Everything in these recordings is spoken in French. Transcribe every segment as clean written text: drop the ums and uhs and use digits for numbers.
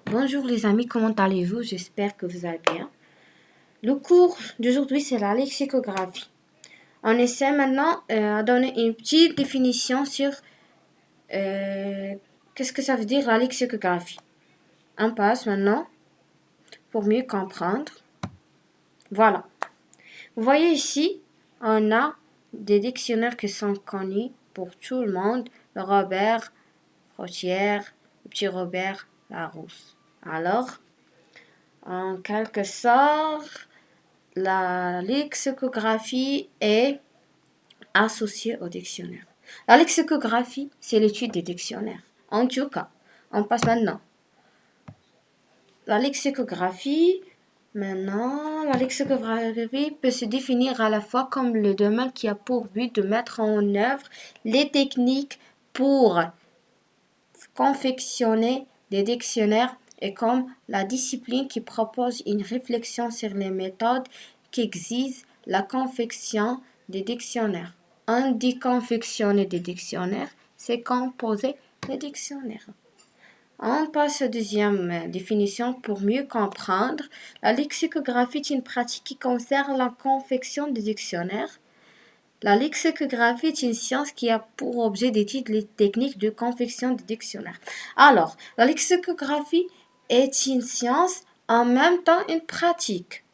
Bonjour les amis, comment allez-vous? J'espère que vous allez bien. Le cours d'aujourd'hui, c'est la lexicographie. On essaie maintenant à donner une petite définition sur qu'est-ce que ça veut dire la lexicographie. On passe maintenant pour mieux comprendre. Voilà. Vous voyez ici, on a des dictionnaires qui sont connus pour tout le monde. Le Robert, Frotière, le petit Robert, Larousse. Alors, en quelque sorte, la lexicographie est associée au dictionnaire. La lexicographie, c'est l'étude des dictionnaires. En tout cas, on passe maintenant. La lexicographie peut se définir à la fois comme le domaine qui a pour but de mettre en œuvre les techniques pour confectionner des dictionnaires et comme la discipline qui propose une réflexion sur les méthodes qui exigent la confection des dictionnaires. On dit confectionner des dictionnaires, c'est composer des dictionnaires. On passe à la deuxième définition pour mieux comprendre. La lexicographie est une pratique qui concerne la confection des dictionnaires. La lexicographie est une science qui a pour objet d'étudier les techniques de confection des dictionnaires. Alors, la lexicographie est une science, en même temps une pratique.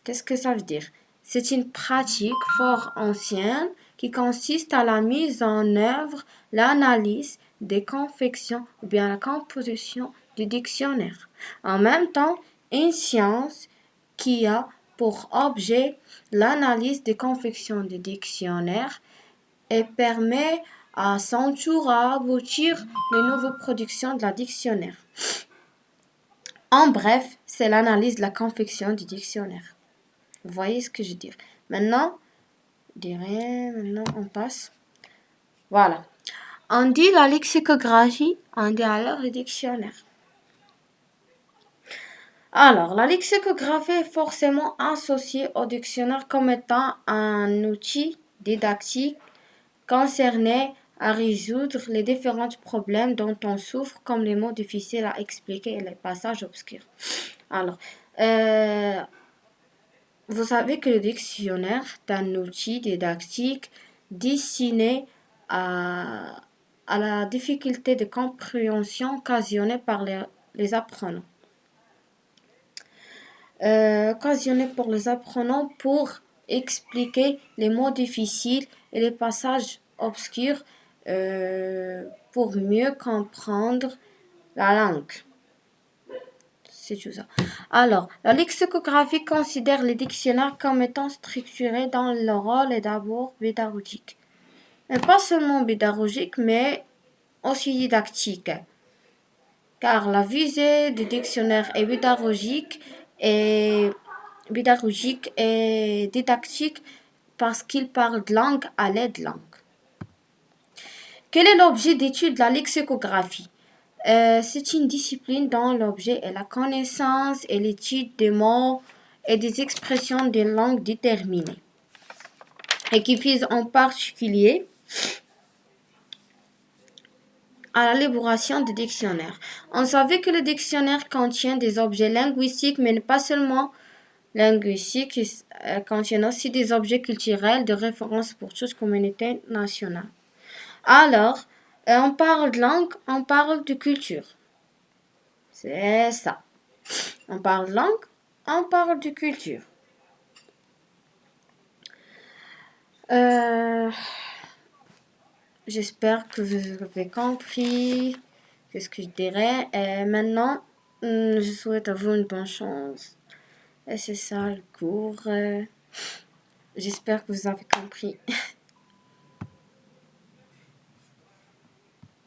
Qu'est-ce que ça veut dire? C'est une pratique fort ancienne qui consiste à la mise en œuvre, l'analyse des confections ou bien la composition du dictionnaire. En même temps, une science qui a pour objet l'analyse des confections des dictionnaires et permet à son tour à aboutir les nouvelles productions de la dictionnaire. En bref, c'est l'analyse de la confection du dictionnaire. Vous voyez ce que je veux dire? Maintenant, on passe. Voilà. On dit la lexicographie, on dit alors le dictionnaire. Alors, la lexicographie est forcément associée au dictionnaire comme étant un outil didactique concerné à résoudre les différents problèmes dont on souffre, comme les mots difficiles à expliquer et les passages obscurs. Alors, vous savez que le dictionnaire est un outil didactique destiné à la difficulté de compréhension occasionnée par les apprenants. Pour expliquer les mots difficiles et les passages obscurs pour mieux comprendre la langue. C'est tout ça. Alors, la lexicographie considère les dictionnaires comme étant structurés dans leur rôle est d'abord pédagogique. Et pas seulement pédagogique, mais aussi didactique. Car la visée des dictionnaires est pédagogique et didactique parce qu'ils parlent de langue à l'aide de langue. Quel est l'objet d'étude de la lexicographie? C'est une discipline dont l'objet est la connaissance et l'étude des mots et des expressions des langues déterminées et qui vise en particulier à l'élaboration des dictionnaires. On savait que le dictionnaire contient des objets linguistiques, mais pas seulement linguistiques, il contient aussi des objets culturels de référence pour toute communauté nationale. Alors, on parle de langue, on parle de culture. C'est ça. On parle de langue, on parle de culture. J'espère que vous avez compris ce que je dirais. Et maintenant, je souhaite à vous une bonne chance. Et c'est ça le cours. J'espère que vous avez compris.